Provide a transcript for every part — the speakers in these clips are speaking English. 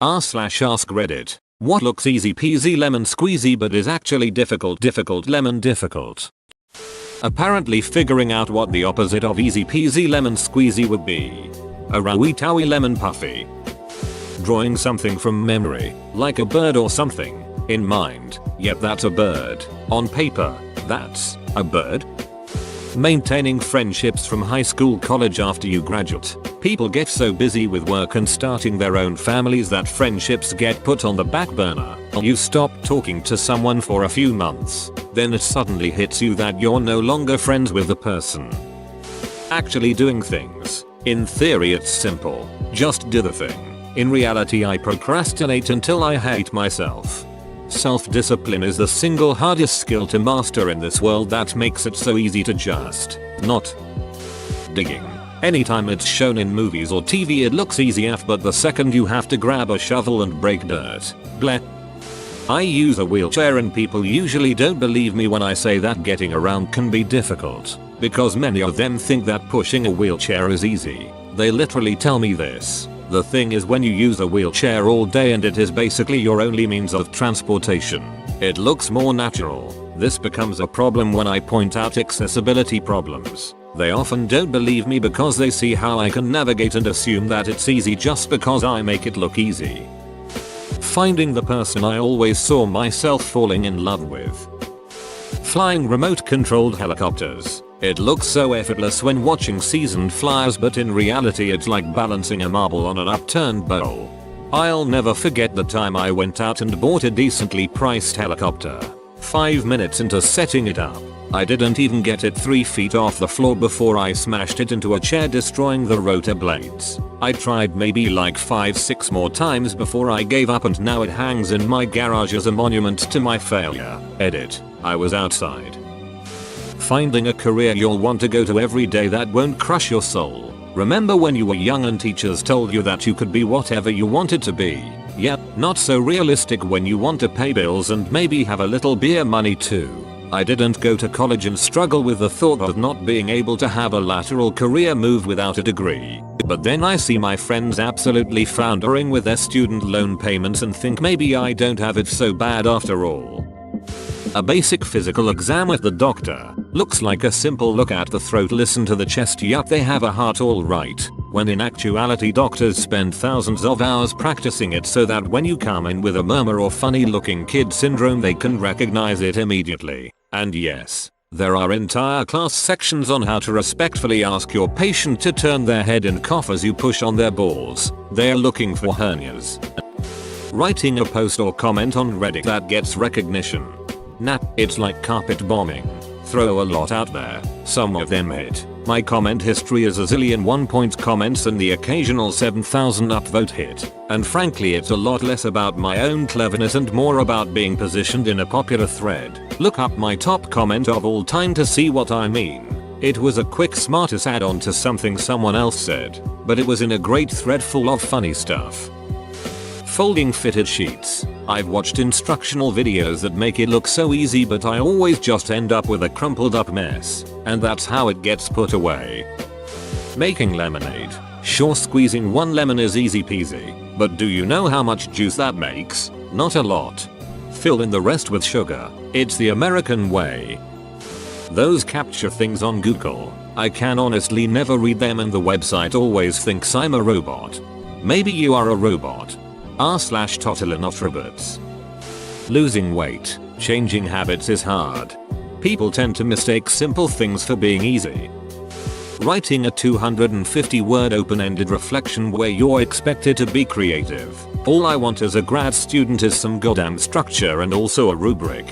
r/AskReddit. What looks easy peasy lemon squeezy but is actually difficult lemon difficult. Apparently figuring out what the opposite of easy peasy lemon squeezy would be. A rowie towie lemon puffy. Drawing something from memory, like a bird or something, in mind. Yep, that's a bird. On paper, that's a bird. Maintaining friendships from high school college after you graduate. People get so busy with work and starting their own families that friendships get put on the back burner. You stop talking to someone for a few months, then it suddenly hits you that you're no longer friends with the person. Actually doing things. In theory it's simple, just do the thing. In reality I procrastinate until I hate myself. Self-discipline is the single hardest skill to master in this world that makes it so easy to just not digging. Anytime it's shown in movies or TV it looks easy AF, but the second you have to grab a shovel and break dirt, bleh. I use a wheelchair and people usually don't believe me when I say that getting around can be difficult, because many of them think that pushing a wheelchair is easy. They literally tell me this. The thing is, when you use a wheelchair all day and it is basically your only means of transportation, it looks more natural. This becomes a problem when I point out accessibility problems. They often don't believe me because they see how I can navigate and assume that it's easy just because I make it look easy. Finding the person I always saw myself falling in love with. Flying remote controlled helicopters. It looks so effortless when watching seasoned flyers, but in reality it's like balancing a marble on an upturned bowl. I'll never forget the time I went out and bought a decently priced helicopter. 5 minutes into setting it up, I didn't even get it 3 feet off the floor before I smashed it into a chair, destroying the rotor blades. I tried maybe like 5-6 more times before I gave up, and now it hangs in my garage as a monument to my failure. Edit. I was outside. Finding a career you'll want to go to every day that won't crush your soul. Remember when you were young and teachers told you that you could be whatever you wanted to be? Yep, not so realistic when you want to pay bills and maybe have a little beer money too. I didn't go to college and struggle with the thought of not being able to have a lateral career move without a degree. But then I see my friends absolutely floundering with their student loan payments and think maybe I don't have it so bad after all. A basic physical exam with the doctor looks like a simple look at the throat, listen to the chest, yup, they have a heart alright, when in actuality doctors spend thousands of hours practicing it so that when you come in with a murmur or funny looking kid syndrome they can recognize it immediately. And yes, there are entire class sections on how to respectfully ask your patient to turn their head and cough as you push on their balls. They're looking for hernias. Writing a post or comment on Reddit that gets recognition. Nah, it's like carpet bombing. Throw a lot out there, some of them hit. My comment history is a zillion 1-point comments and the occasional 7,000 upvote hit. And frankly it's a lot less about my own cleverness and more about being positioned in a popular thread. Look up my top comment of all time to see what I mean. It was a quick smartass add-on to something someone else said, but it was in a great thread full of funny stuff. Folding fitted sheets. I've watched instructional videos that make it look so easy, but I always just end up with a crumpled up mess, and that's how it gets put away. Making lemonade. Sure, squeezing one lemon is easy peasy, but do you know how much juice that makes? Not a lot. Fill in the rest with sugar. It's the American way. Those capture things on Google, I can honestly never read them and the website always thinks I'm a robot. Maybe you are a robot. r/toddler not robots. Losing weight. Changing habits is hard. People tend to mistake simple things for being easy. Writing a 250 word open-ended reflection where you're expected to be creative. All I want as a grad student is some goddamn structure and also a rubric.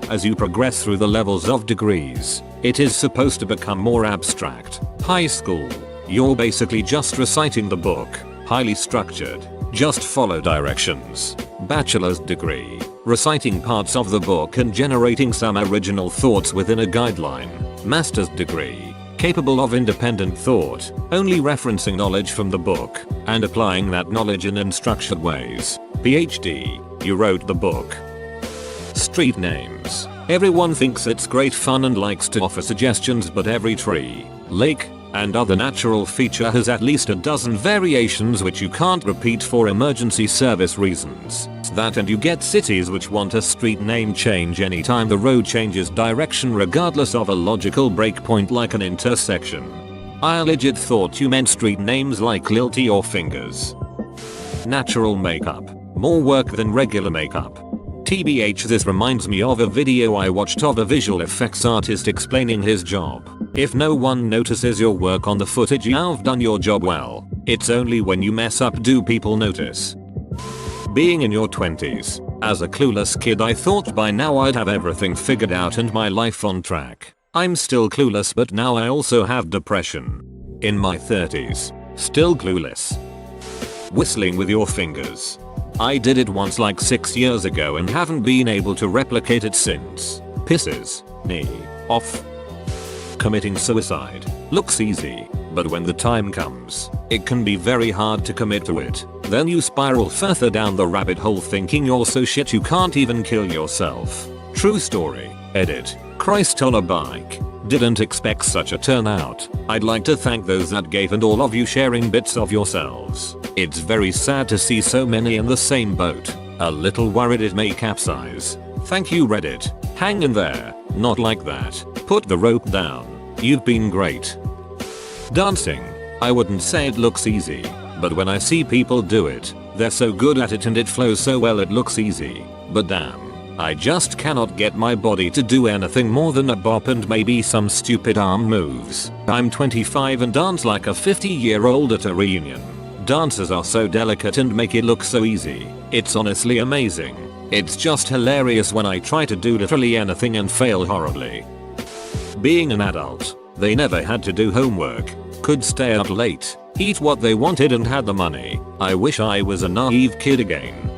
As you progress through the levels of degrees, it is supposed to become more abstract. High school, you're basically just reciting the book. Highly structured. Just follow directions. Bachelor's degree. Reciting parts of the book and generating some original thoughts within a guideline. Master's degree. Capable of independent thought, only referencing knowledge from the book, and applying that knowledge in unstructured ways. PhD. You wrote the book. Street names. Everyone thinks it's great fun and likes to offer suggestions, but every tree, lake, and other natural feature has at least a dozen variations which you can't repeat for emergency service reasons. That and you get cities which want a street name change anytime the road changes direction regardless of a logical breakpoint like an intersection. I legit thought you meant street names like Lilty or Fingers. Natural makeup. More work than regular makeup. TBH, this reminds me of a video I watched of a visual effects artist explaining his job. If no one notices your work on the footage, you've done your job well. It's only when you mess up do people notice. Being in your 20s. As a clueless kid I thought by now I'd have everything figured out and my life on track. I'm still clueless, but now I also have depression. In my 30s. Still clueless. Whistling with your fingers. I did it once like 6 years ago and haven't been able to replicate it since. Pisses me off. Committing suicide. Looks easy, but when the time comes, it can be very hard to commit to it. Then you spiral further down the rabbit hole thinking you're so shit you can't even kill yourself. True story. Edit. Christ on a bike. Didn't expect such a turnout. I'd like to thank those that gave and all of you sharing bits of yourselves. It's very sad to see so many in the same boat. A little worried it may capsize. Thank you Reddit. Hang in there. Not like that. Put the rope down. You've been great. Dancing. I wouldn't say it looks easy, but when I see people do it, they're so good at it and it flows so well it looks easy. But damn. I just cannot get my body to do anything more than a bop and maybe some stupid arm moves. I'm 25 and dance like a 50-year-old at a reunion. Dances are so delicate and make it look so easy. It's honestly amazing. It's just hilarious when I try to do literally anything and fail horribly. Being an adult, they never had to do homework, could stay up late, eat what they wanted and had the money. I wish I was a naive kid again.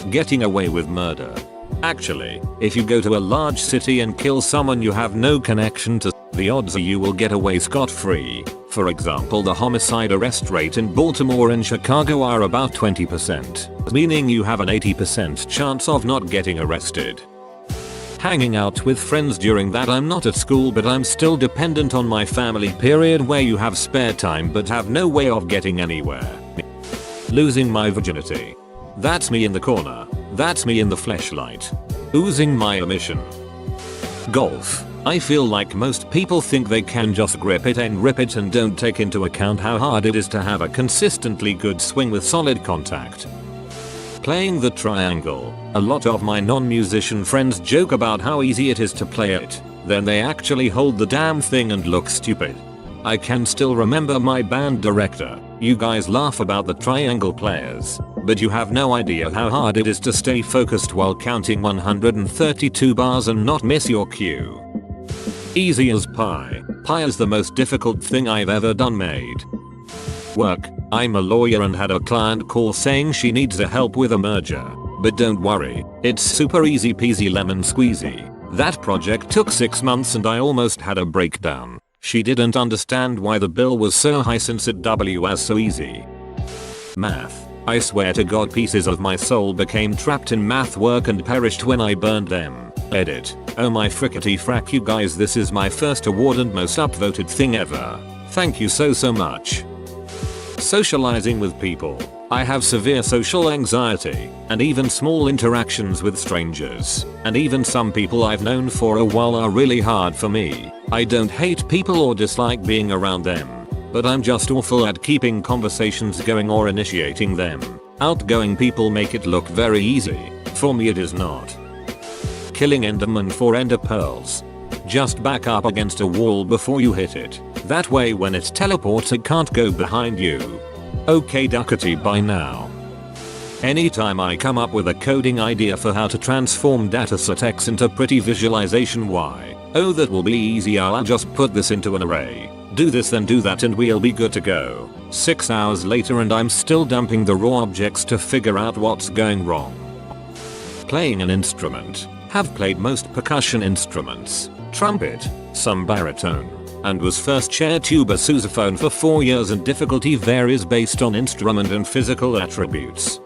Getting away with murder. Actually, if you go to a large city and kill someone you have no connection to, the odds are you will get away scot-free. For example, the homicide arrest rate in Baltimore and Chicago are about 20%, meaning you have an 80% chance of not getting arrested. Hanging out with friends during that I'm not at school but I'm still dependent on my family period where you have spare time but have no way of getting anywhere. Losing my virginity. That's me in the corner. That's me in the fleshlight. Oozing my emission. Golf. I feel like most people think they can just grip it and rip it and don't take into account how hard it is to have a consistently good swing with solid contact. Playing the triangle. A lot of my non-musician friends joke about how easy it is to play it. Then they actually hold the damn thing and look stupid. I can still remember my band director. You guys laugh about the triangle players, but you have no idea how hard it is to stay focused while counting 132 bars and not miss your cue. Easy as pie. Pie is the most difficult thing I've ever done made. Work. I'm a lawyer and had a client call saying she needs a help with a merger. But don't worry, it's super easy peasy lemon squeezy. That project took 6 months and I almost had a breakdown. She didn't understand why the bill was so high since it was so easy. Math. I swear to God pieces of my soul became trapped in math work and perished when I burned them. Edit. Oh my frickety frack you guys, this is my first award and most upvoted thing ever. Thank you so much. Socializing with people. I have severe social anxiety, and even small interactions with strangers, and even some people I've known for a while are really hard for me. I don't hate people or dislike being around them, but I'm just awful at keeping conversations going or initiating them. Outgoing people make it look very easy. For me it is not. Killing Enderman for ender pearls. Just back up against a wall before you hit it. That way when it teleports it can't go behind you. Okay duckety by now. Anytime I come up with a coding idea for how to transform dataset X into pretty visualization Y, oh that will be easy, I'll just put this into an array. Do this then do that and we'll be good to go. 6 hours later and I'm still dumping the raw objects to figure out what's going wrong. Playing an instrument. Have played most percussion instruments. Trumpet, some baritone, and was first chair tuba sousaphone for 4 years and difficulty varies based on instrument and physical attributes.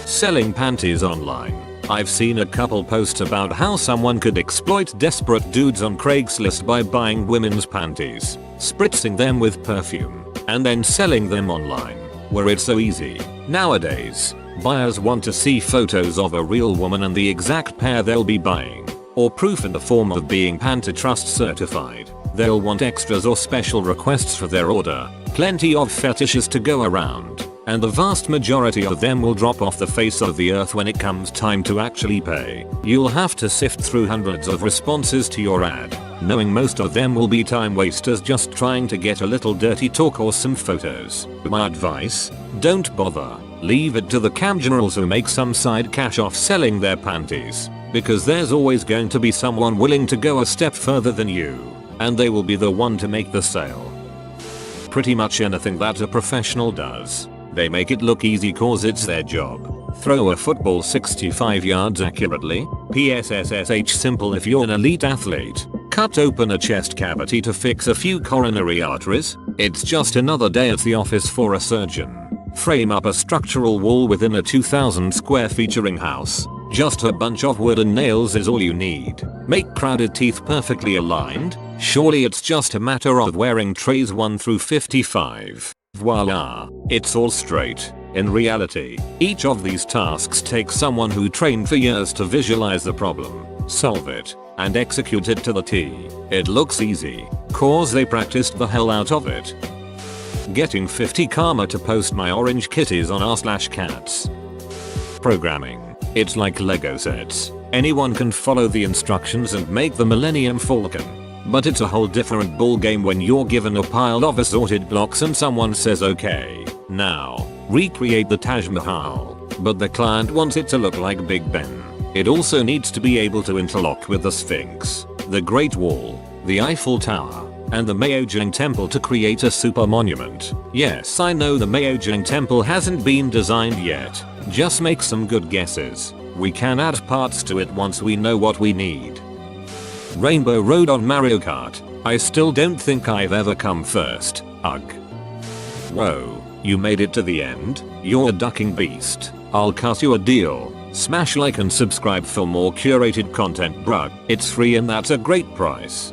Selling panties online. I've seen a couple post about how someone could exploit desperate dudes on Craigslist by buying women's panties, spritzing them with perfume, and then selling them online, where it's so easy. Nowadays, buyers want to see photos of a real woman and the exact pair they'll be buying, or proof in the form of being Pantatrust certified. They'll want extras or special requests for their order. Plenty of fetishes to go around, and the vast majority of them will drop off the face of the earth when it comes time to actually pay. You'll have to sift through hundreds of responses to your ad, knowing most of them will be time wasters just trying to get a little dirty talk or some photos. My advice? Don't bother. Leave it to the cam generals who make some side cash off selling their panties, because there's always going to be someone willing to go a step further than you, and they will be the one to make the sale. Pretty much anything that a professional does, they make it look easy cause it's their job. Throw a football 65 yards accurately? PSSSH simple if you're an elite athlete. Cut open a chest cavity to fix a few coronary arteries? It's just another day at the office for a surgeon. Frame up a structural wall within a 2,000 square featuring house. Just a bunch of wooden nails is all you need. Make crowded teeth perfectly aligned? Surely it's just a matter of wearing trays 1 through 55. Voila, it's all straight. In reality, each of these tasks takes someone who trained for years to visualize the problem, solve it, and execute it to the T. It looks easy, cause they practiced the hell out of it. Getting 50 karma to post my orange kitties on r/cats. Programming. It's like Lego sets. Anyone can follow the instructions and make the Millennium Falcon. But it's a whole different ballgame when you're given a pile of assorted blocks and someone says okay, now, recreate the Taj Mahal. But the client wants it to look like Big Ben. It also needs to be able to interlock with the Sphinx, the Great Wall, the Eiffel Tower, and the Maojing Temple to create a super monument. Yes, I know the Maojing Temple hasn't been designed yet. Just make some good guesses. We can add parts to it once we know what we need. Rainbow Road on Mario Kart. I still don't think I've ever come first. Ugh. Whoa, you made it to the end? You're a ducking beast. I'll cut you a deal. Smash like and subscribe for more curated content, bruh. It's free and that's a great price.